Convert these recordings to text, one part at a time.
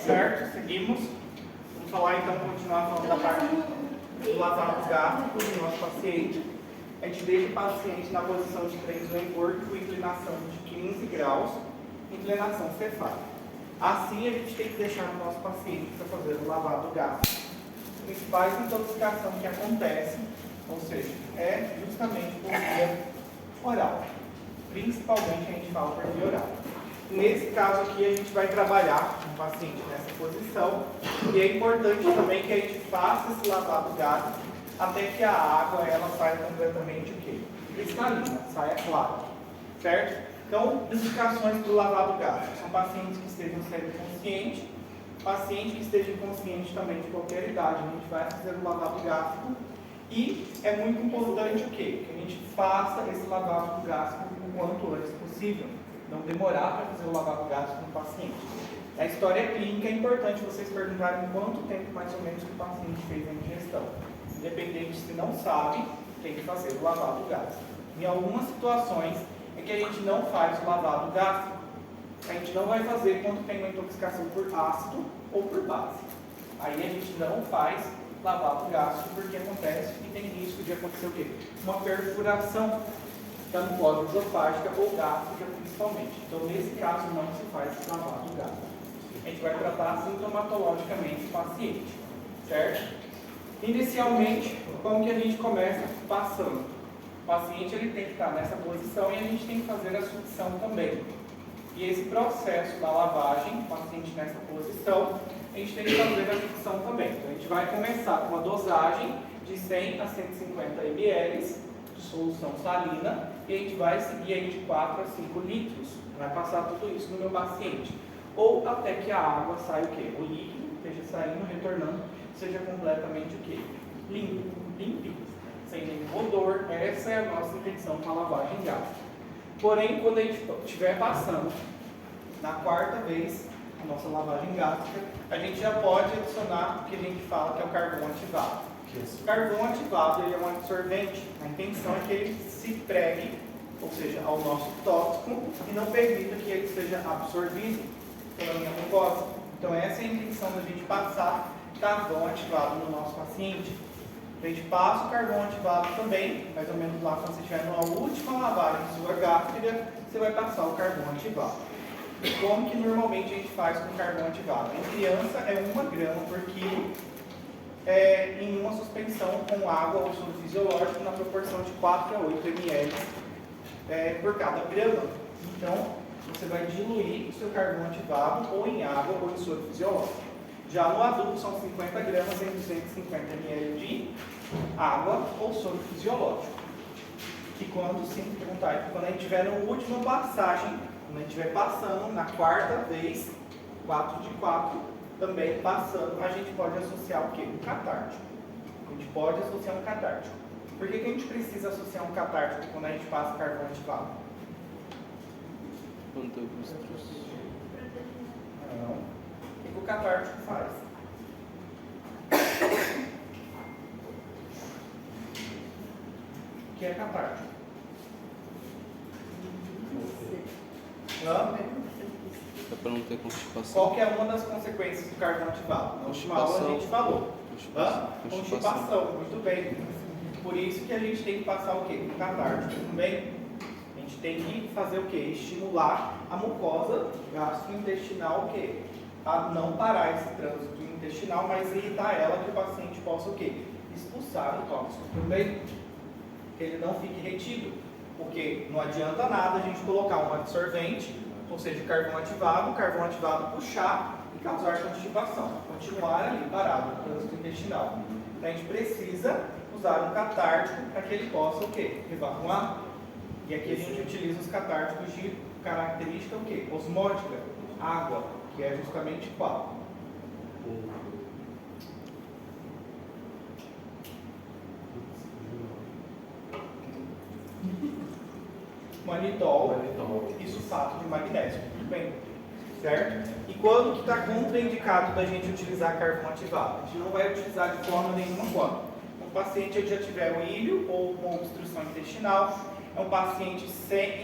Certo? Seguimos. Vamos falar então, continuar falando da parte do lavar os gástricos do nosso paciente. A gente deixa o paciente na posição de 3 no entorno com inclinação de 15 graus, inclinação cefálica. Assim, a gente tem que deixar o nosso paciente para fazer o lavado gástrico. As principais intoxicação que acontece, ou seja, é justamente por via oral. Principalmente a gente fala por via oral. Nesse caso aqui, a gente vai trabalhar com o paciente nessa posição. E é importante também que a gente faça esse lavado gástrico até que a água ela saia completamente o quê? Cristalina, saia clara. Certo? Então, indicações para o lavado gástrico. São pacientes que estejam sendo conscientes, paciente que esteja inconsciente também de qualquer idade. A gente vai fazer o lavado gástrico. E é muito importante o quê? Que a gente faça esse lavado gástrico o quanto antes possível. Não demorar para fazer o lavado gástrico no paciente. Na história clínica é importante vocês perguntarem quanto tempo mais ou menos que o paciente fez a ingestão. Independente se não sabe, tem que fazer o lavado gástrico. Em algumas situações é que a gente não faz o lavado gástrico. A gente não vai fazer quando tem uma intoxicação por ácido ou por base. Aí a gente não faz lavado gástrico porque acontece e tem risco de acontecer o quê? Uma perfuração da mucosa esofágica ou gástrica principalmente. Então, nesse caso, não se faz lavado gástrico. A gente vai tratar sintomatologicamente o paciente, certo? Inicialmente, como que a gente começa? Passando. O paciente ele tem que estar nessa posição e a gente tem que fazer a sucção também. E esse processo da lavagem, o paciente nessa posição, a gente tem que fazer a sucção também. Então, a gente vai começar com uma dosagem de 100 a 150 ml de solução salina e a gente vai seguir aí de 4 a 5 litros. Vai passar tudo isso no meu paciente. Ou até que a água saia o quê? O líquido esteja saindo, retornando, seja completamente o quê? Limpo, limpinho, sem nenhum odor. Essa é a nossa intenção com a lavagem gástrica. Porém, quando a gente estiver passando na quarta vez a nossa lavagem gástrica, a gente já pode adicionar o que a gente fala que é o carvão ativado. O carvão ativado ele é um absorvente. A intenção é que ele se pregue, ou seja, ao nosso tóxico e não permita que ele seja absorvido pela minha mucosa. Então essa é a intenção da gente passar carvão ativado no nosso paciente. A gente passa o carvão ativado também, mais ou menos lá quando você estiver na última lavagem de sua gástrica, você vai passar o carvão ativado. E como que normalmente a gente faz com o carvão ativado? Em criança é 1 grama por quilo em uma suspensão com água ou soro fisiológico na proporção de 4 a 8 ml por cada grama. Então, você vai diluir o seu carvão ativado ou em água ou em soro fisiológico. Já no adulto são 50 gramas em 250 ml de água ou soro fisiológico. Que quando a gente estiver na última passagem, quando a gente estiver passando na quarta vez, 4 de 4, também passando, a gente pode associar o quê? Um catártico. A gente pode associar um catártico. Por que a gente precisa associar um catártico quando a gente passa carvão ativado? Não. O que o catártico faz? O que é catártico? Não? É para não ter constipação. Qual que é uma das consequências do carvão ativado? Na última aula a gente falou. Constipação, muito bem. Por isso que a gente tem que passar o quê? Um catártico também. A gente tem que fazer o quê? Estimular a mucosa gastrointestinal o quê? A não parar esse trânsito intestinal, mas irritar ela que o paciente possa o quê? Expulsar o tóxico também. Que ele não fique retido. Porque não adianta nada a gente colocar um absorvente, ou seja, carvão ativado puxar e causar constipação. Continuar ali parado no trânsito intestinal. Então a gente precisa usar um catártico para que ele possa o quê? Evacuar. E aqui a gente utiliza os catárticos de característica o quê? Osmótica, água, que é justamente qual? Manitol e sulfato de magnésio. Muito bem. Certo? E quando que está contraindicado da gente utilizar carvão ativado? A gente não vai utilizar de forma nenhuma quando o paciente já tiver um íleo ou uma obstrução intestinal, é um paciente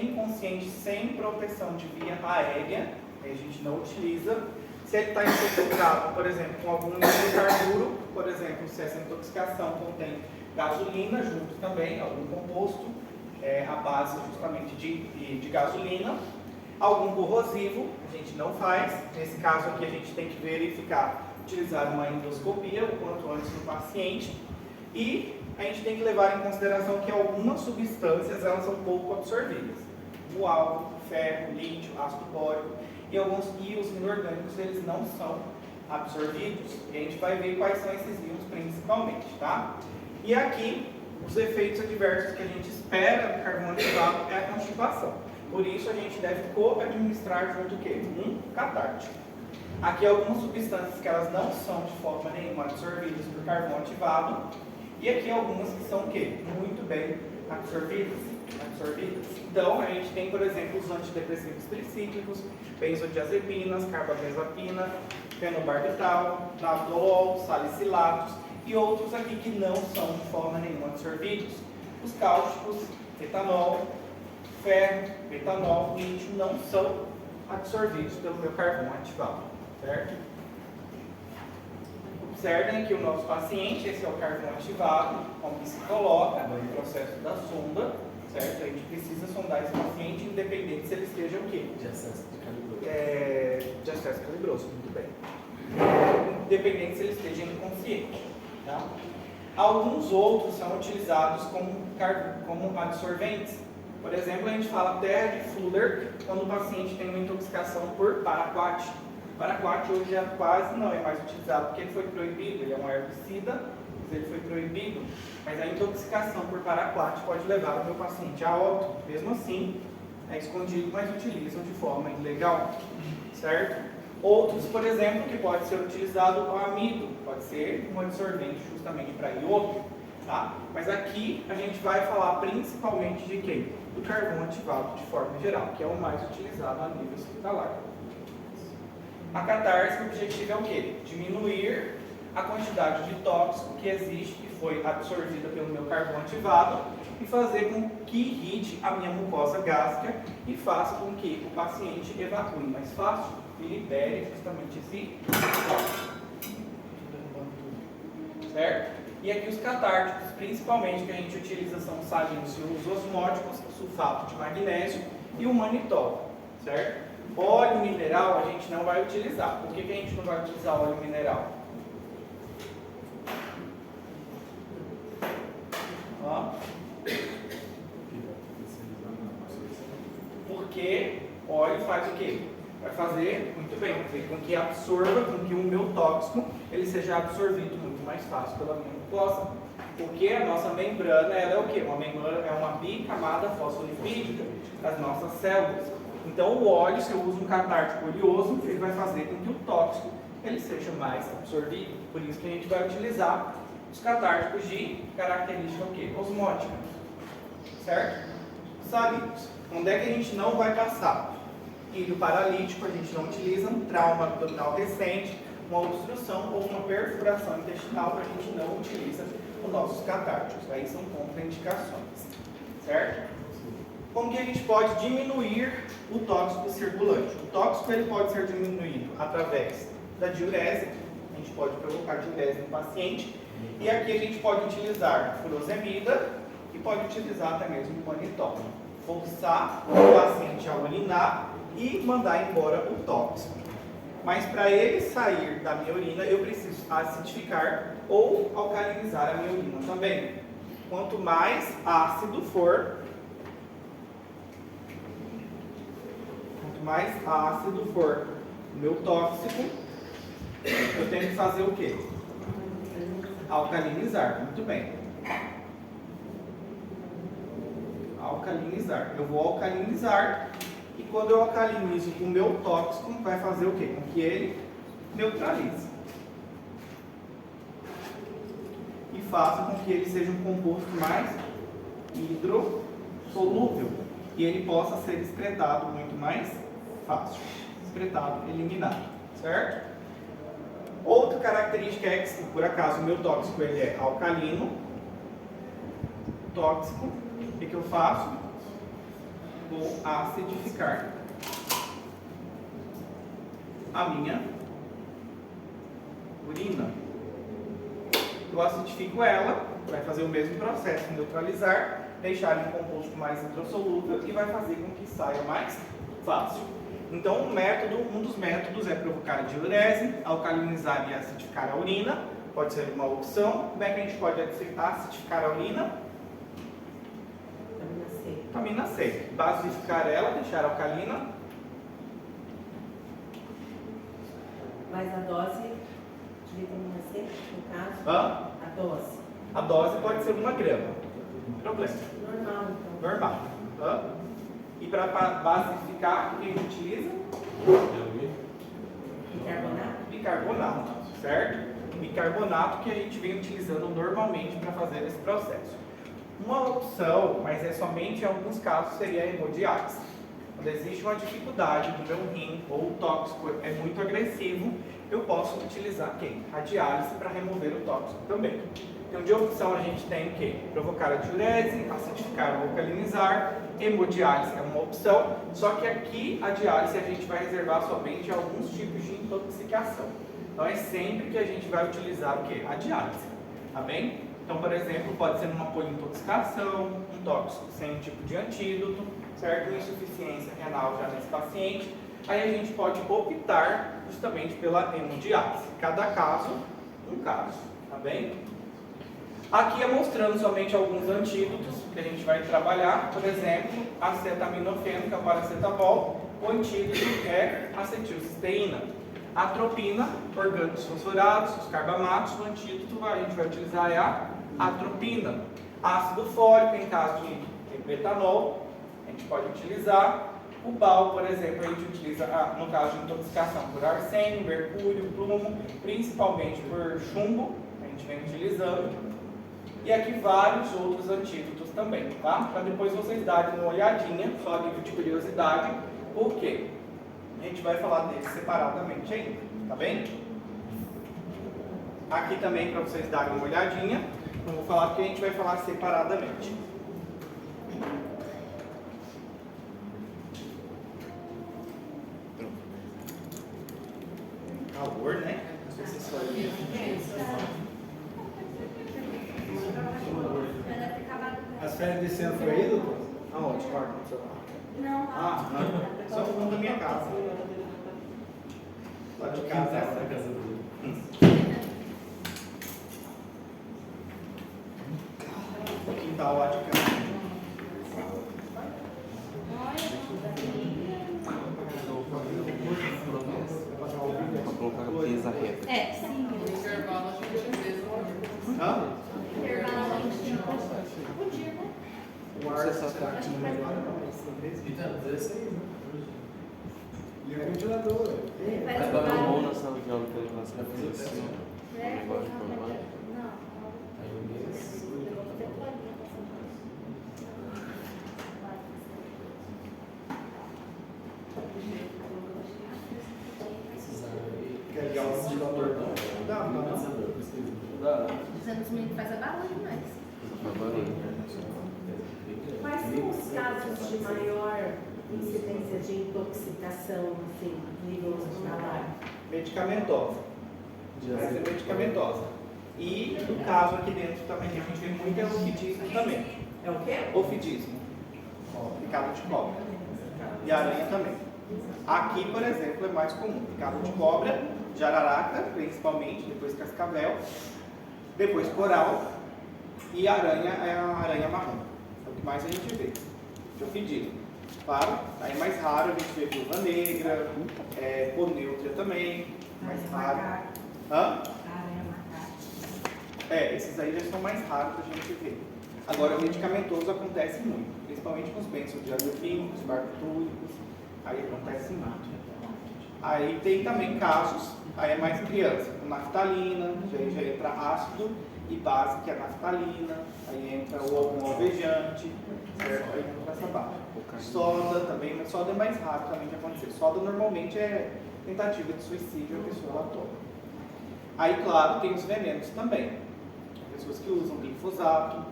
inconsciente sem proteção de via aérea, a gente não utiliza. Se ele está intoxicado, por exemplo, com algum hidrocarburo, por exemplo, se essa intoxicação contém gasolina junto também, algum composto, à base justamente de gasolina, algum corrosivo, a gente não faz. Nesse caso aqui a gente tem que verificar, utilizar uma endoscopia o quanto antes no paciente. E a gente tem que levar em consideração que algumas substâncias elas são pouco absorvidas. O álcool, ferro, lítio, ácido bórico e alguns íons inorgânicos eles não são absorvidos. E a gente vai ver quais são esses íons principalmente, tá? E aqui os efeitos adversos que a gente espera do carvão ativado é a constipação. Por isso a gente deve co-administrar junto o quê? Um catártico. Aqui algumas substâncias que elas não são de forma nenhuma absorvidas por carvão ativado. E aqui algumas que são o quê? Muito bem absorvidas. Então, a gente tem, por exemplo, os antidepressivos tricíclicos, benzodiazepinas, carbamazepina, fenobarbital, naproxen, salicilatos e outros aqui que não são de forma nenhuma absorvidos. Os cáusticos, etanol, ferro, etanol, lítio não são absorvidos pelo meu carvão ativado, certo? Observem aqui o nosso paciente, esse é o carvão ativado, como que se coloca no processo da sonda, certo? A gente precisa sondar esse paciente, independente se ele esteja o quê? De acesso calibroso. De acesso calibroso, muito bem. Independente se ele esteja inconsciente, tá? Alguns outros são utilizados como absorventes. Por exemplo, a gente fala terra de Fuller quando o paciente tem uma intoxicação por paraquat. Paraquat hoje já quase não é mais utilizado porque ele foi proibido, ele é um herbicida, mas ele foi proibido. Mas a intoxicação por paraquat pode levar o meu paciente a óbito. Mesmo assim, é escondido, mas utilizam de forma ilegal, certo? Outros, por exemplo, que pode ser utilizado o amido, pode ser um absorvente justamente para iodo, tá? Mas aqui a gente vai falar principalmente de quem? Do carvão ativado de forma geral, que é o mais utilizado a nível hospitalar. A catarse, o objetivo é o quê? Diminuir a quantidade de tóxico que existe, que foi absorvida pelo meu carvão ativado, e fazer com que irrite a minha mucosa gástrica e faça com que o paciente evacue mais fácil e libere justamente esse tóxico. Certo? E aqui os catárticos, principalmente que a gente utiliza, são salinos e os osmóticos, sulfato de magnésio e o manitol, certo? Óleo mineral a gente não vai utilizar. Por que a gente não vai utilizar óleo mineral? Ó. Porque óleo faz o quê? Vai fazer, muito bem, fazer com que absorva, com que o meu tóxico ele seja absorvido muito mais fácil pela minha mucosa. Porque a nossa membrana ela é o quê? Uma membrana é uma bicamada fosfolipídica das nossas células. Então o óleo, se eu uso um catártico oleoso, ele vai fazer com que o tóxico ele seja mais absorvido. Por isso que a gente vai utilizar os catárticos de característica o quê? Osmótica. Certo? Salinos. Onde é que a gente não vai passar? Ílio paralítico a gente não utiliza, um trauma abdominal recente, uma obstrução ou uma perfuração intestinal a gente não utiliza os nossos catárticos. Aí são contraindicações. Certo? Como que a gente pode diminuir o tóxico circulante? O tóxico ele pode ser diminuído através da diurese, a gente pode provocar diurese no paciente, e aqui a gente pode utilizar furosemida e pode utilizar até mesmo o manitol. Forçar o paciente a urinar e mandar embora o tóxico. Mas para ele sair da minha urina, eu preciso acidificar ou alcalinizar a minha urina também. Quanto mais ácido for, o meu tóxico, eu tenho que fazer o quê? Alcalinizar. Muito bem. Alcalinizar. Eu vou alcalinizar e quando eu alcalinizo o meu tóxico, vai fazer o quê? Com que ele neutralize. E faça com que ele seja um composto mais hidrossolúvel e ele possa ser excretado muito mais fácil. Excretado, eliminado. Certo? Outra característica é que, se por acaso o meu tóxico ele é alcalino, tóxico, o que eu faço? Vou acidificar a minha urina. Eu acidifico ela, vai fazer o mesmo processo, neutralizar, deixar em um composto mais hidrossolúvel e vai fazer com que saia mais fácil. Então, um dos métodos é provocar a diurese, alcalinizar e acidificar a urina. Pode ser uma opção. Como é que a gente pode acidificar a urina? Vitamina C. Vitamina C. Basificar ela, deixar alcalina. Mas a dose de vitamina C, no caso, a dose. A dose pode ser 1 grama. Não tem problema. Normal, então. Normal. E para basificar, o que a gente utiliza? Bicarbonato? Bicarbonato, certo? Bicarbonato que a gente vem utilizando normalmente para fazer esse processo. Uma opção, mas é somente em alguns casos, seria a hemodiálise. Quando existe uma dificuldade no meu rim ou o tóxico é muito agressivo, eu posso utilizar a diálise para remover o tóxico também. Então, de opção, a gente tem que provocar a diurese, acidificar ou alcalinizar. Hemodiálise é uma opção, só que aqui a diálise a gente vai reservar somente alguns tipos de intoxicação. Então, é sempre que a gente vai utilizar o quê? A diálise, tá bem? Então, por exemplo, pode ser uma polintoxicação, um tóxico sem tipo de antídoto, certo? Uma insuficiência renal já nesse paciente. Aí a gente pode optar justamente pela hemodiálise. Cada caso, um caso, tá bem? Aqui é mostrando somente alguns antídotos que a gente vai trabalhar. Por exemplo, acetaminofeno, que é o paracetamol. O antídoto é acetilcisteína. Atropina, orgânicos fosforados, os carbamatos. O antídoto a gente vai utilizar é a atropina. Ácido fólico, em caso de metanol, a gente pode utilizar. O BAL, por exemplo, a gente utiliza, no caso de intoxicação, por arsênio, mercúrio, plumo, principalmente por chumbo, a gente vem utilizando. E aqui vários outros antídotos também, tá? Para depois vocês darem uma olhadinha, só a nível de curiosidade, por quê? A gente vai falar deles separadamente ainda, tá bem? Aqui também para vocês darem uma olhadinha, não vou falar porque a gente vai falar separadamente. Calor, né? Não sei se só As férias desse ano foi aí, doutor? aonde? Corta no celular. Não. Não. Só no da minha casa. Lá de casa. Na casa dele. Quintal lá de casa. Pra colocar a mesa reta. É, sim. Intervalo, acho que a gente fez um. Hã? Intervalo a gente podia, né? O ar está aqui no melhor. Então, 16, né? E o ventilador, velho. Vai Vai dar jogar. uma mão na sala de aula que ele vai Vai fazer o teste. É, Negócio de não, formar. não. Aí o mês. Quer ligar o ventilador? Dá, não. Dá. Dizendo os meninos que faz a bala demais. Quais são os casos de maior incidência de intoxicação, assim, nível hospitalar? Medicamentosa. Vai ser medicamentosa. E no caso aqui dentro também que a gente vê muito é o ofidismo também. É o quê? Ofidismo. Picado de cobra. E aranha também. Aqui, por exemplo, é mais comum. Picado de cobra, jararaca, principalmente, depois cascavel, depois coral e aranha é a aranha marrom. É o que mais a gente vê. De ofidismo. Claro, aí é mais raro a gente vê viúva negra, conêutria também, mais raro. Hã? Esses aí já são mais raros da gente ver. Agora, o medicamentoso acontece muito, principalmente com os benzodiazepínicos, barbitúricos, aí acontece muito. Aí tem também casos, aí é mais criança, com naftalina, já entra ácido e base, que é naftalina, aí entra ou algum alvejante, certo? Aí entra essa base. Soda também, mas soda é mais raro também de acontecer. Soda normalmente é tentativa de suicídio, a pessoa lá toma. Aí, claro, tem os venenos também. Pessoas que usam glifosato,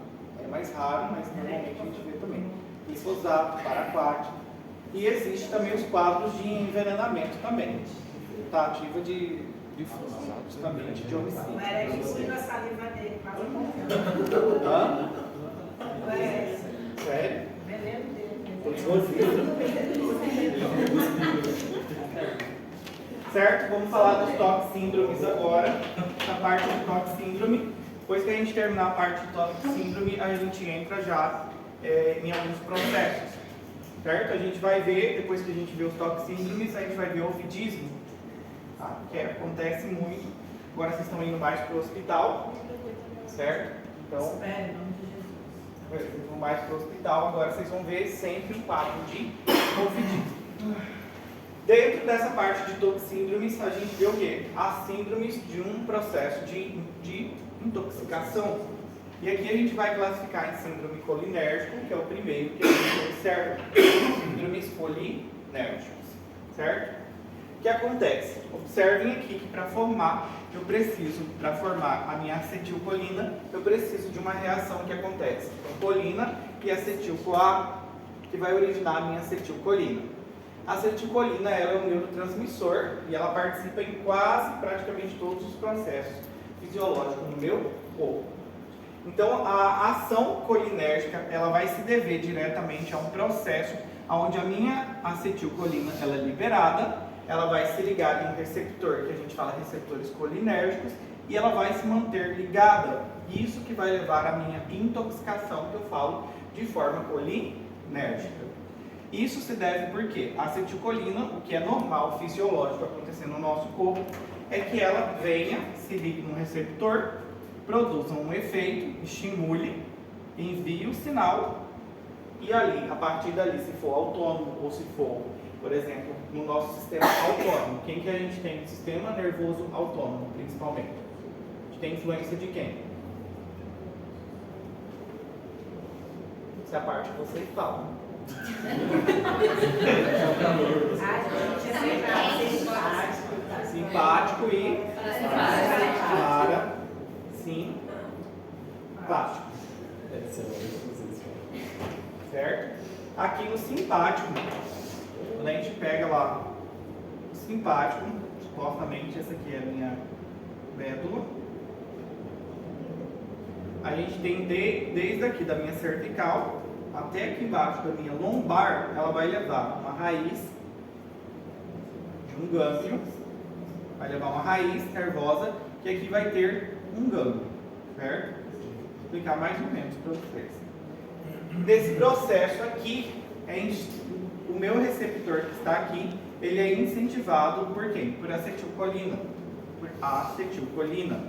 é mais raro, mas normalmente a gente vê também. Glifosato, paraquat. E existe também os quadros de envenenamento também. Tentativa de justamente de homicídio. Não era que a saliva dele, quase Hã? é. Sério? Veneno dele. Certo? Vamos falar dos toque síndromes agora, na parte do toque síndrome. Depois que a gente terminar a parte do toque síndrome, a gente entra já em alguns processos. Certo? A gente vai ver, depois que a gente vê os toque síndromes, a gente vai ver o ovidismo, tá? Que acontece muito. Agora vocês estão indo mais para o hospital, certo? Então, Espere, em nome de Jesus. vocês vão mais para o hospital, agora vocês vão ver sempre um quadro de ovidismo. Dentro dessa parte de toxíndromes, a gente vê o quê? As síndromes de um processo de intoxicação. E aqui a gente vai classificar em síndrome colinérgico, que é o primeiro que a gente observa. Síndromes colinérgicos, certo? O que acontece? Observem aqui que para formar a minha acetilcolina, eu preciso de uma reação que acontece com colina e acetil-CoA, que vai originar a minha acetilcolina. A acetilcolina ela é um neurotransmissor e ela participa em quase praticamente todos os processos fisiológicos no meu corpo. Então, a ação colinérgica ela vai se dever diretamente a um processo onde a minha acetilcolina ela é liberada, ela vai se ligar em um receptor, que a gente fala receptores colinérgicos, e ela vai se manter ligada. Isso que vai levar à minha intoxicação, que eu falo de forma colinérgica. Isso se deve porque a acetilcolina, o que é normal, fisiológico acontecer no nosso corpo, é que ela venha, se ligue num receptor, produza um efeito, estimule, envie o sinal e ali, a partir dali, se for autônomo ou se for, por exemplo, no nosso sistema autônomo, quem que a gente tem no sistema nervoso autônomo, principalmente? A gente tem influência de quem? Essa é a parte que vocês falam. Simpático e para simpático. Certo? Aqui no simpático, quando a gente pega lá o simpático, supostamente essa aqui é a minha médula, a gente tem desde aqui da minha cervical até aqui embaixo da minha lombar, ela vai levar uma raiz de um gânglio, vai levar uma raiz nervosa que aqui vai ter um gânglio, certo? Vou explicar mais ou menos para vocês. Nesse processo aqui, o meu receptor que está aqui, ele é incentivado por quem? Por acetilcolina. Por acetilcolina.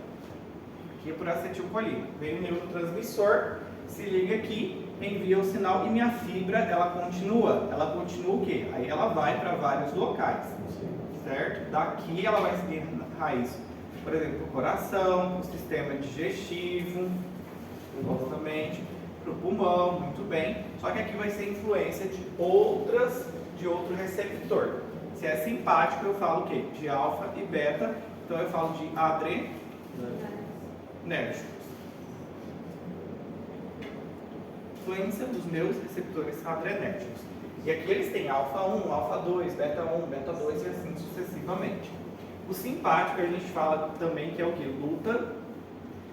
Aqui é por acetilcolina. Vem o neurotransmissor, se liga aqui, envia o sinal e minha fibra, ela continua o quê? Aí ela vai para vários locais, certo? Daqui ela vai seguir na raiz, por exemplo, o coração, o sistema digestivo, justamente, para o pulmão, muito bem. Só que aqui vai ser influência de outro receptor. Se é simpático, eu falo o quê? De alfa e beta, então eu falo de adrenérgicos. Influência dos meus receptores adrenérgicos. E aqui eles têm alfa 1, alfa 2, beta 1, beta 2 e assim sucessivamente. O simpático a gente fala também que é o que? Luta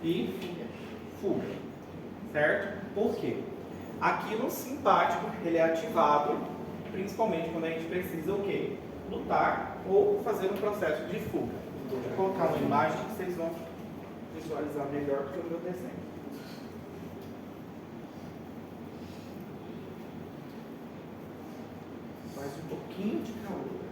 e fuga. Certo? Por quê? Aqui no simpático ele é ativado, principalmente quando a gente precisa o quê? Lutar ou fazer um processo de fuga. Vou colocar uma imagem que vocês vão visualizar melhor do que o meu desenho. Faz um pouquinho de calor.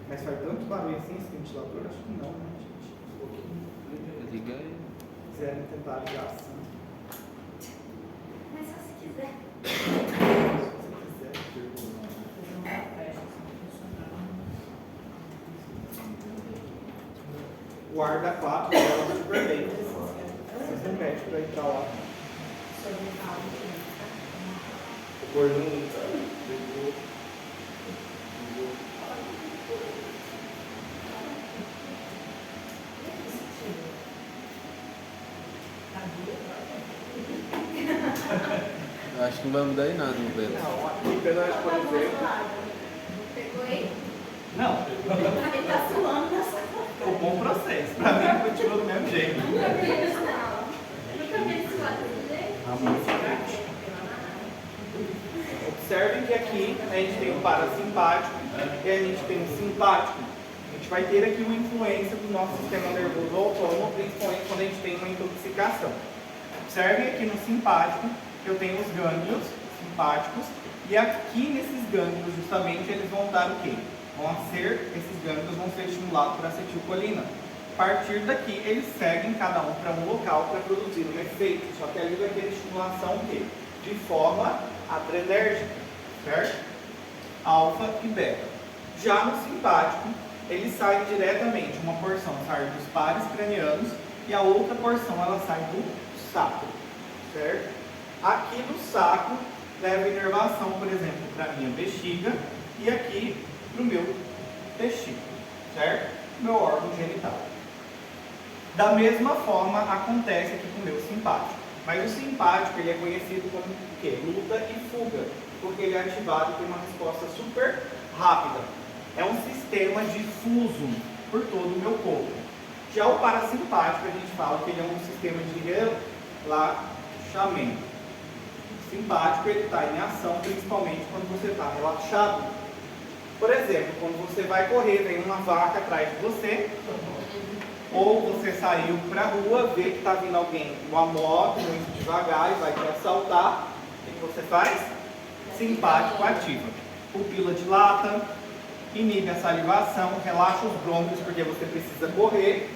Mas faz tanto barulho assim esse ventilador? Acho que não, né, gente? Um pouquinho. Liga aí. Se quiserem tentar ligar assim. Mas só se quiser. Se quiser. O ar da 4 é super bem. Vocês não pedem para entrar lá. O gordinho ligou. Eu acho que não vai mudar em nada no vento. Não, aqui, por exemplo. Pegou aí? Não, Ele tá suando nessa o bom processo. Pra mim, continua do mesmo jeito. Nunca vi isso, não. Nunca vi isso lá desse jeito. Observem que aqui a gente tem o parasimpático e a gente tem o simpático. A gente vai ter aqui uma influência do nosso sistema nervoso autônomo, principalmente quando a gente tem uma intoxicação. Observem aqui no simpático, eu tenho os gânglios simpáticos e aqui nesses gânglios, justamente, eles vão dar o quê? Esses gânglios vão ser estimulados por acetilcolina. A partir daqui, eles seguem cada um para um local para produzir um efeito. Só que ali vai ter estimulação o quê? De forma adrenérgica, certo? Alfa e beta. Já no simpático, eles saem diretamente. Uma porção sai dos pares cranianos e a outra porção ela sai do sacro, certo? Aqui do sacro leva inervação, por exemplo, para a minha bexiga e aqui para o meu testículo, certo? Meu órgão genital. Da mesma forma acontece aqui com o meu simpático. Mas o simpático ele é conhecido como o quê? Luta e fuga, porque ele é ativado e tem uma resposta super rápida. É um sistema difuso por todo o meu corpo. Já o parasimpático, a gente fala que ele é um sistema de relaxamento. O simpático ele está em ação principalmente quando você está relaxado. Por exemplo, quando você vai correr, vem uma vaca atrás de você, ou você saiu para a rua, vê que está vindo alguém numa moto, muito devagar e vai te assaltar, o que você faz? Simpático ativa. Pupila dilata, inibe a salivação, relaxa os brônquios porque você precisa correr,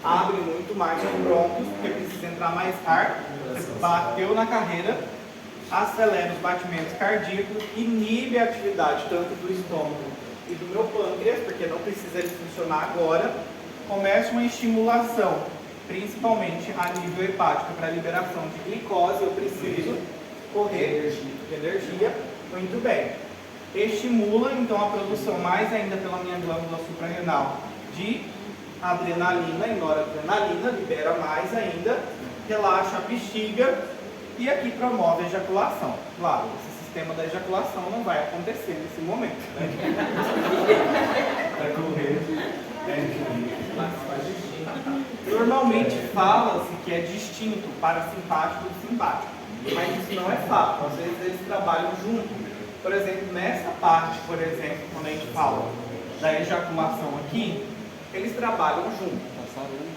abre muito mais os brônquios porque precisa entrar mais ar, bateu na carreira, acelera os batimentos cardíacos, inibe a atividade tanto do estômago e do meu pâncreas, porque não precisa ele funcionar agora. Começa uma estimulação, principalmente a nível hepático, para a liberação de glicose. Eu preciso correr de energia. Muito bem. Estimula, então, a produção mais ainda pela minha glândula suprarrenal de adrenalina e noradrenalina, libera mais ainda, relaxa a bexiga e aqui promove a ejaculação. Claro, esse sistema da ejaculação não vai acontecer nesse momento, né? Para correr. Normalmente fala-se que é distinto parasimpático do simpático, mas isso não é fato. Às vezes eles trabalham junto. Por exemplo, nessa parte, por exemplo, quando a gente fala da ejaculação aqui, eles trabalham junto.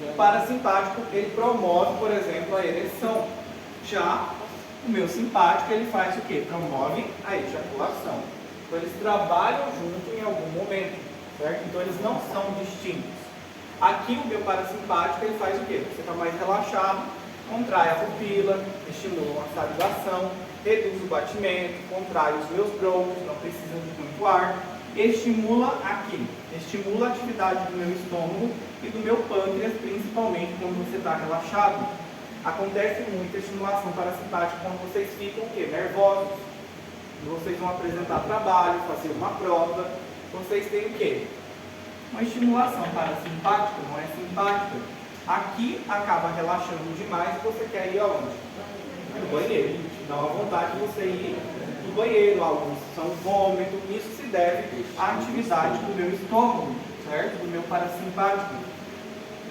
O parasimpático ele promove, por exemplo, a ereção. Já o meu simpático ele faz o quê? Promove a ejaculação. Então eles trabalham junto em algum momento. Certo? Então eles não são distintos. Aqui o meu parasimpático ele faz o quê? Você está mais relaxado, contrai a pupila, estimula a salivação, reduz o batimento, contrai os meus brônquios, não precisa de muito ar, estimula aqui, estimula a atividade do meu estômago e do meu pâncreas, principalmente quando você está relaxado. Acontece muito a estimulação parasimpática quando vocês ficam o quê? Nervosos. Vocês vão apresentar trabalho, fazer uma prova. Vocês têm o quê? Uma estimulação parasimpática, não é simpática. Aqui acaba relaxando demais e você quer ir aonde? No banheiro. Dá uma vontade de você ir no banheiro. Alguns são vômito. Isso se deve à atividade do meu estômago, certo? Do meu parasimpático.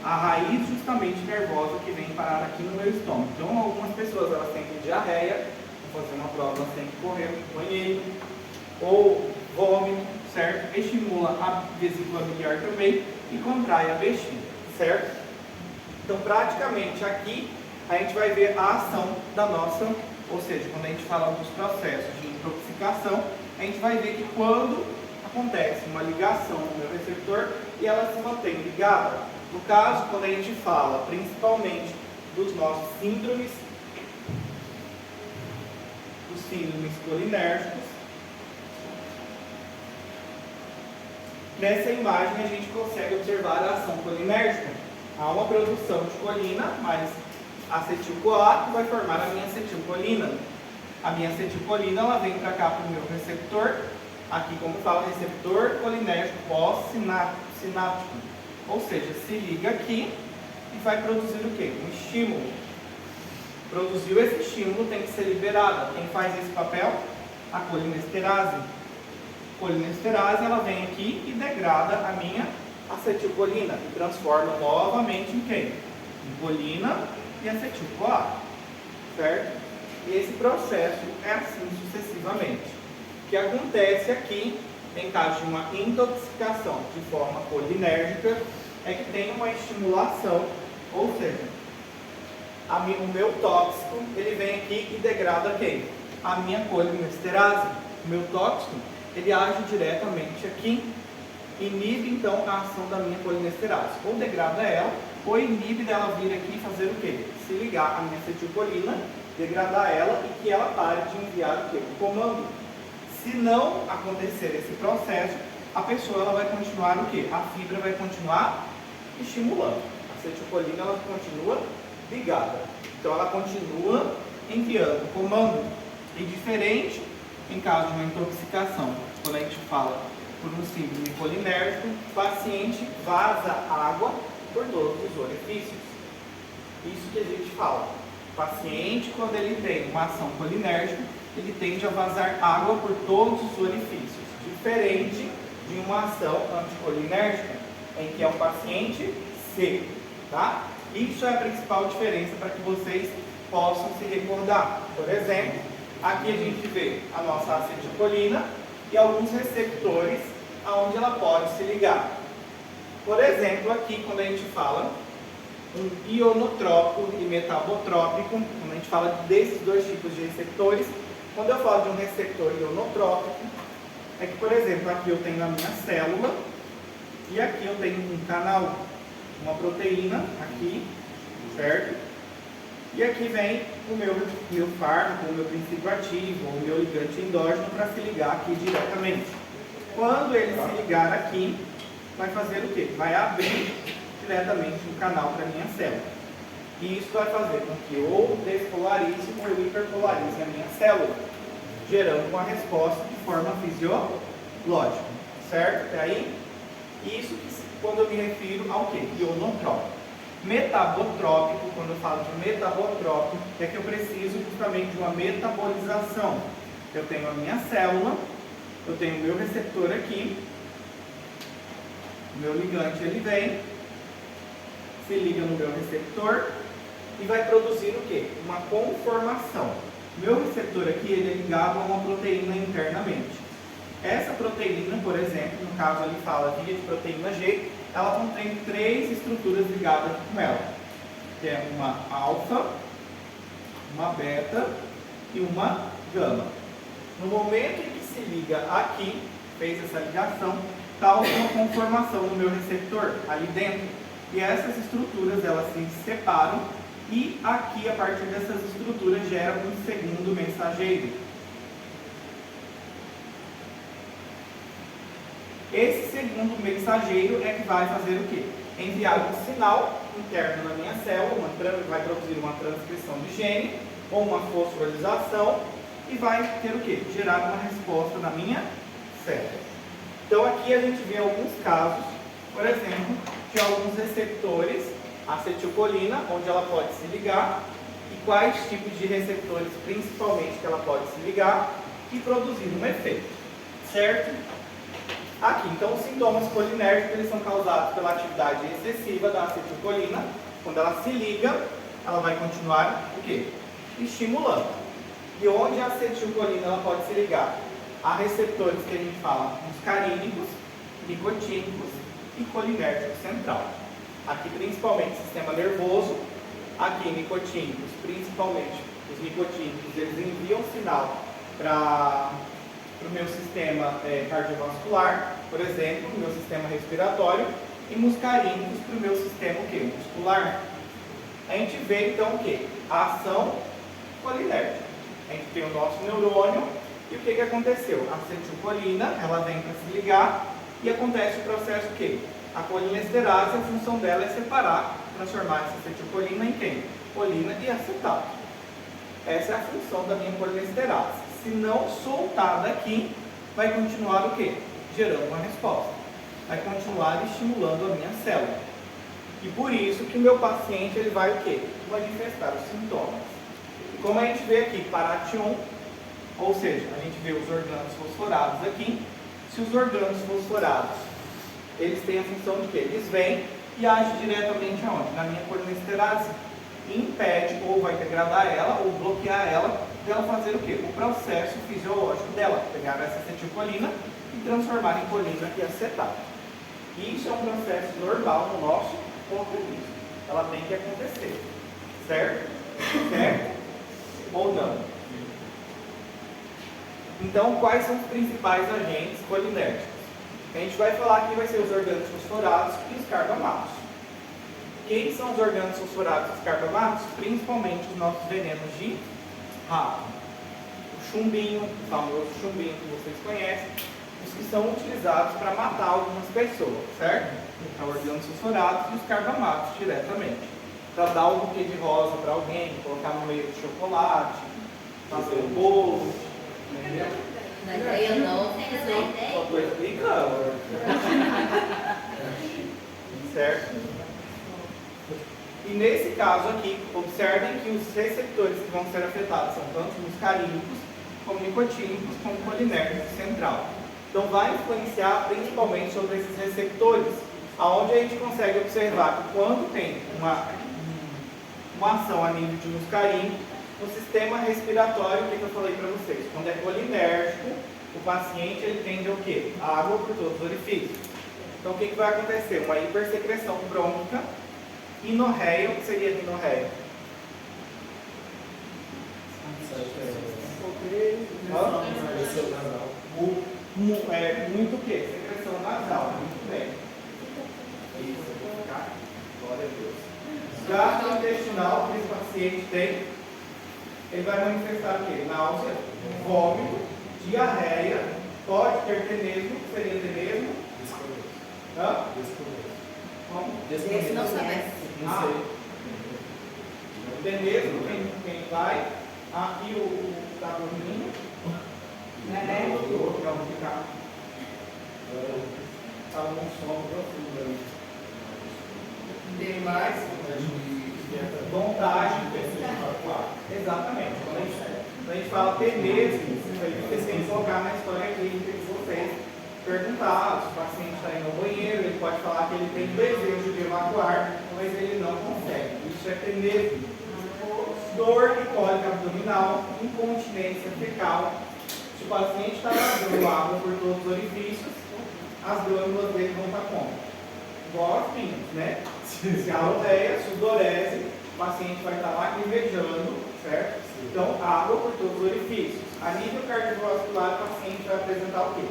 A raiz justamente nervosa que vem parar aqui no meu estômago. Então algumas pessoas elas sentem diarreia, vão fazer uma prova, elas têm que correr no banheiro. Ou vômito, certo? Estimula a vesícula biliar também e contrai a bexiga, certo? Então, praticamente aqui a gente vai ver a ação da nossa, ou seja, quando a gente fala dos processos de intoxicação, a gente vai ver que quando acontece uma ligação no meu receptor e ela se mantém ligada. No caso, quando a gente fala principalmente dos nossos síndromes, dos síndromes colinérgicos, nessa imagem a gente consegue observar a ação colinérgica. Há uma produção de colina, mas acetil-CoA vai formar a minha acetilcolina. A minha acetilcolina ela vem para cá para o meu receptor, aqui como fala, receptor colinérgico pós-sináptico. Ou seja, se liga aqui e vai produzir o quê? Um estímulo. Produziu esse estímulo, tem que ser liberada. Quem faz esse papel? A colinesterase. A colinesterase, ela vem aqui e degrada a minha acetilcolina e transforma novamente em quem? Em colina e acetil-CoA, certo? E esse processo é assim sucessivamente. O que acontece aqui, em caso de uma intoxicação de forma colinérgica, é que tem uma estimulação, ou seja, o meu tóxico, ele vem aqui e degrada quem? A minha colinesterase. O meu tóxico, ele age diretamente aqui, inibe então a ação da minha colinesterase. Ou degrada ela, ou inibe dela vir aqui e fazer o quê? Se ligar à minha acetilcolina, degradar ela e que ela pare de enviar o quê? O comando. Se não acontecer esse processo, a pessoa ela vai continuar o quê? A fibra vai continuar estimulando. A acetilcolina ela continua ligada. Então ela continua enviando comando. E diferente em caso de uma intoxicação, quando a gente fala por um síndrome colinérgico, o paciente vaza água por todos os orifícios. Isso que a gente fala. O paciente, quando ele tem uma ação colinérgica, ele tende a vazar água por todos os orifícios. Diferente de uma ação anticolinérgica, em que é um paciente seco. Tá? Isso é a principal diferença para que vocês possam se recordar. Por exemplo, aqui a gente vê a nossa acetilcolina e alguns receptores aonde ela pode se ligar. Por exemplo, aqui quando a gente fala um ionotrópico e metabotrópico, quando a gente fala desses dois tipos de receptores, quando eu falo de um receptor ionotrópico, é que, por exemplo, aqui eu tenho a minha célula e aqui eu tenho um canal, uma proteína aqui, certo? E aqui vem o meu fármaco, o meu princípio ativo, o meu ligante endógeno para se ligar aqui diretamente. Quando ele se ligar aqui, vai fazer o quê? Vai abrir diretamente um canal para a minha célula. E isso vai fazer com que ou despolarize ou hiperpolarize a minha célula, gerando uma resposta de forma fisiológica. Certo? Até aí? Isso quando eu me refiro ao quê? Ionotrópico. Metabotrópico, quando eu falo de metabotrópico, é que eu preciso justamente de uma metabolização. Eu tenho a minha célula, eu tenho o meu receptor aqui, o meu ligante ele vem, se liga no meu receptor e vai produzir o quê? Uma conformação. O meu receptor aqui ele é ligado a uma proteína internamente. Essa proteína, por exemplo, no caso ali fala aqui de proteína G, ela contém 3 estruturas ligadas com ela, que é uma alfa, uma beta e uma gama. No momento em que se liga aqui, fez essa ligação, causa uma conformação no meu receptor, ali dentro. E essas estruturas, elas se separam e aqui, a partir dessas estruturas, gera um segundo mensageiro. Esse segundo mensageiro é que vai fazer o quê? Enviar um sinal interno na minha célula, vai produzir uma transcrição de gene ou uma fosforilação e vai ter o quê? Gerar uma resposta na minha célula. Então aqui a gente vê alguns casos, por exemplo, de alguns receptores, acetilcolina, onde ela pode se ligar, e quais tipos de receptores principalmente que ela pode se ligar e produzir um efeito, certo? Aqui, então, os sintomas colinérgicos eles são causados pela atividade excessiva da acetilcolina. Quando ela se liga, ela vai continuar o quê? Estimulando. E onde a acetilcolina ela pode se ligar? Há receptores que a gente fala muscarínicos, nicotínicos e colinérgico central. Aqui, principalmente, sistema nervoso. Aqui, nicotínicos, principalmente os nicotínicos, eles enviam sinal para o meu sistema cardiovascular, por exemplo, o meu sistema respiratório, e muscarínicos para o meu sistema o quê? Muscular. A gente vê então o quê? A ação colinérgica. A gente tem o nosso neurônio e o que aconteceu? A acetilcolina, ela vem para se ligar e acontece o processo o quê? A colinesterase, a função dela é separar, transformar essa acetilcolina em quem? Colina e acetato. Essa é a função da minha colinesterase. Se não soltar daqui, vai continuar o quê? Gerando uma resposta. Vai continuar estimulando a minha célula. E por isso que o meu paciente ele vai o quê? Manifestar os sintomas. como a gente vê aqui, paration, ou seja, a gente vê os organos fosforados aqui. Se os organos fosforados, eles têm a função de quê? Eles vêm e agem diretamente aonde? Na minha colinesterase. Impede, ou vai degradar ela, ou bloquear ela, dela fazer o quê? O processo fisiológico dela. Pegar essa acetilcolina e transformar em colina e acetato. E isso é um processo normal no nosso organismo. Ela tem que acontecer. Certo? Certo? Ou não? Então, quais são os principais agentes colinérgicos? A gente vai falar aqui, vai ser os organos fosforados e os carbamatos. Quem são os organos fosforados e os carbamatos? Principalmente os nossos venenos de rato. O chumbinho, o famoso chumbinho que vocês conhecem, os que são utilizados para matar algumas pessoas, certo? Então, organos fosforados e os carbamatos diretamente. Para dar um buquê de rosa para alguém, colocar no meio do chocolate, fazer um bolo, entendeu? Na ideia não, tem essa Só ideia. estou explicando. Certo? E nesse caso aqui, observem que os receptores que vão ser afetados são tanto muscarínicos, como nicotínicos, como colinérgico central. Então vai influenciar principalmente sobre esses receptores, aonde a gente consegue observar que quando tem uma ação a nível de muscarínico, no sistema respiratório, o que eu falei para vocês? Quando é colinérgico, o paciente ele tende ao quê? A água por todos os orifícios. Então o que vai acontecer? Uma hipersecreção brônquica, rinorreia. O que seria rinorreia? Muito o quê? Secreção nasal. Muito bem. Isso, eu vou ficar. Glória a Deus. Gastrointestinal que esse paciente tem, ele vai manifestar o quê? Náusea, vômito, diarreia, pode ter tenesmo, que seria tenesmo? Hã? Como? Esse não sabe. Não sei. Tenesmo, quem vai? Aqui o tá dormindo. Né? O outro vai ficar. Está num sono profundo ali. Tem mais? Vontade. Exatamente. Quando a gente fala tenesmo, vocês têm que focar na história clínica de vocês. Perguntar se o paciente está indo ao banheiro, ele pode falar que ele tem desejo de evacuar, mas ele não consegue. Isso é tenesmo. Dor e cólica abdominal, incontinência fecal. Se o paciente está vazando água por todos os orifícios, as glândulas dele vão estar como? Igual as minhas, né? Cialodeia, sudorese, o paciente vai estar lacrimejando, certo? Então, água por todos os orifícios. A nível cardiovascular, o paciente vai apresentar o quê?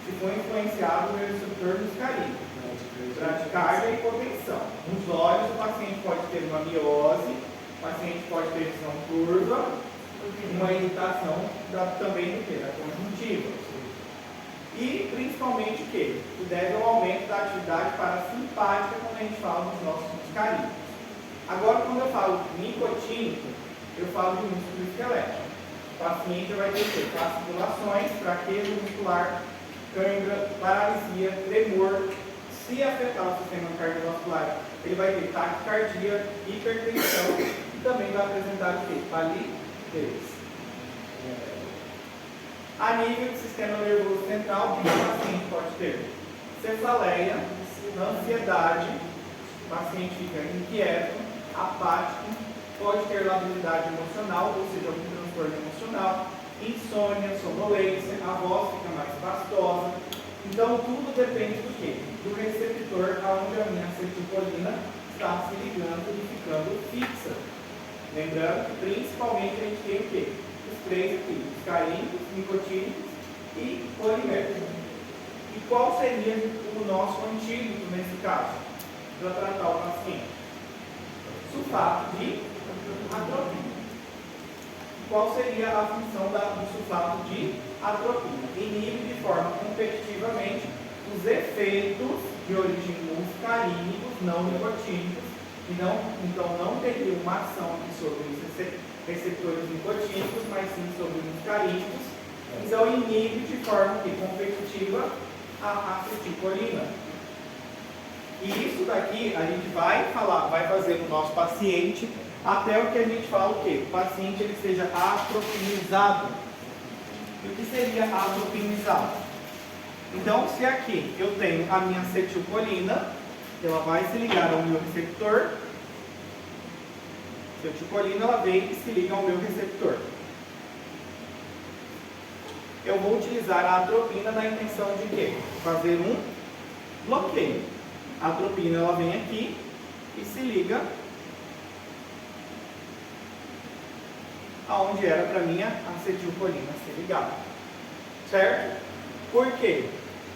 Se for influenciado pelo receptor muscarínico, bradicardia e hipotensão. Nos olhos, o paciente pode ter uma miose, o paciente pode ter visão curva, uma irritação também do quê? Da conjuntiva. E principalmente o quê? Que deve ao aumento da atividade parasimpática quando a gente fala dos nossos muscarínicos. Agora, quando eu falo nicotínico, eu falo de músculo esquelético. O paciente vai ter o quê? Fasciculações, fraqueza muscular, cãibra, paralisia, tremor. Se afetar o sistema cardiovascular, ele vai ter taquicardia, hipertensão e também vai apresentar o quê? Palidez. A nível do sistema nervoso central, o que o paciente pode ter? Cefaleia, ansiedade, o paciente fica inquieto, apático, pode ter labilidade emocional, ou seja, algum transtorno emocional, insônia, sonolência, a voz fica mais pastosa. Então, tudo depende do quê? Do receptor aonde a minha acetilcolina está se ligando e ficando fixa. Lembrando que principalmente a gente tem o quê? Os três aqui, os carínicos, nicotínicos e colinérgicos. E qual seria o nosso antídoto nesse caso? Para tratar o paciente? Sulfato de atropina. Qual seria a função do sulfato de atropina? Inibe de forma competitivamente os efeitos de origem muscarínicos, não nicotínicos, e então não teria uma ação aqui sobre os receptores nicotínicos, mas sim sobre os muscarínicos. Então inibe de forma competitiva a acetilcolina. E isso daqui a gente vai fazer no nosso paciente até o que a gente fala o quê? O paciente ele seja atropinizado. E o que seria atropinizado? Então, se aqui eu tenho a minha acetilcolina, ela vai se ligar ao meu receptor. A acetilcolina ela vem e se liga ao meu receptor. Eu vou utilizar a atropina na intenção de quê? Fazer um bloqueio. A atropina ela vem aqui e se liga aonde era para minha acetilcolina ser ligada. Certo? Por quê?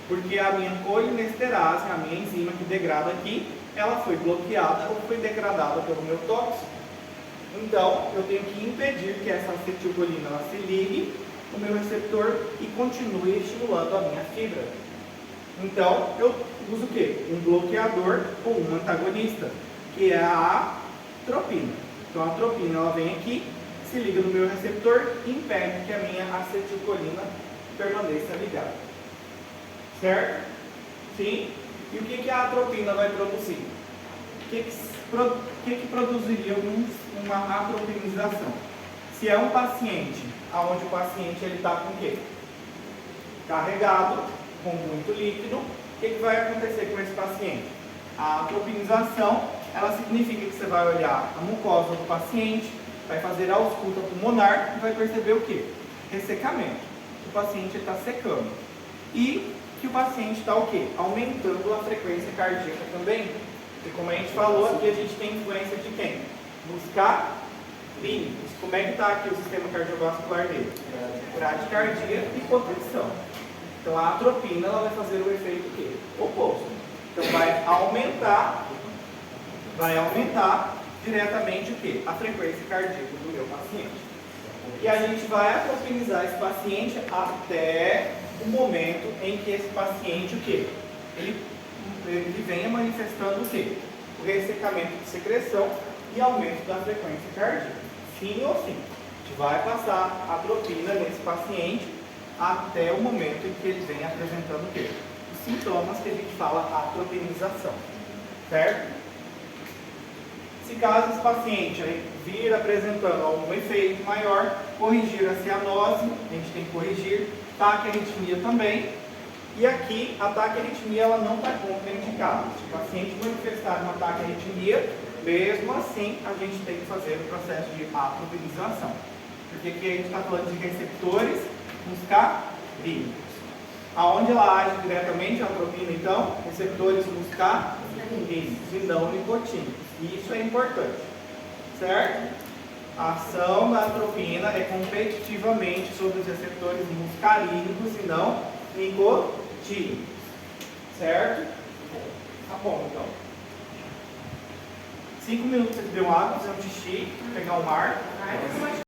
Porque a minha colinesterase, a minha enzima que degrada aqui, ela foi bloqueada ou foi degradada pelo meu tóxico. Então, eu tenho que impedir que essa acetilcolina ela se ligue no meu receptor e continue estimulando a minha fibra. Então, eu uso o quê? Um bloqueador ou um antagonista, que é a atropina. Então, a atropina ela vem aqui, se liga no meu receptor e impede que a minha acetilcolina permaneça ligada. Certo? Sim? E o que a atropina vai produzir? O que produziria uma atropinização? Se é um paciente, onde o paciente está com o quê? Carregado, com muito líquido, o que vai acontecer com esse paciente? A atropinização, ela significa que você vai olhar a mucosa do paciente, vai fazer a ausculta pulmonar e vai perceber o quê? Ressecamento. O paciente está secando. E que o paciente está o quê? Aumentando a frequência cardíaca também. E como a gente falou aqui, a gente tem influência de quem? Buscar clínicos. Como é que está aqui o sistema cardiovascular dele? Bradicardia e hipotenção. Então a atropina ela vai fazer o efeito o quê? Oposto. Então vai aumentar diretamente o quê? A frequência cardíaca do meu paciente. E a gente vai atropinizar esse paciente até o momento em que esse paciente o quê? Ele venha manifestando o quê? O ressecamento de secreção e aumento da frequência cardíaca. Sim ou sim. A gente vai passar a atropina nesse paciente até o momento em que ele vem apresentando o quê? Os sintomas que a gente fala atropinização. Certo? Se caso esse paciente vir apresentando algum efeito maior, corrigir a cianose, a gente tem que corrigir, taquiarritmia também. E aqui, a taquiarritmia ela não está contraindicada. Se o paciente manifestar uma taquiarritmia, mesmo assim, a gente tem que fazer o processo de atropinização. Porque aqui a gente está falando de receptores muscarínicos. Aonde ela age diretamente, a atropina, então, receptores muscarínicos e não nicotínicos. E isso é importante. Certo? A ação da atropina é competitivamente sobre os receptores muscarínicos e não nicotínicos. Certo? Tá bom, então. 5 minutos você bebeu água, fazer um xixi, pegar um ar.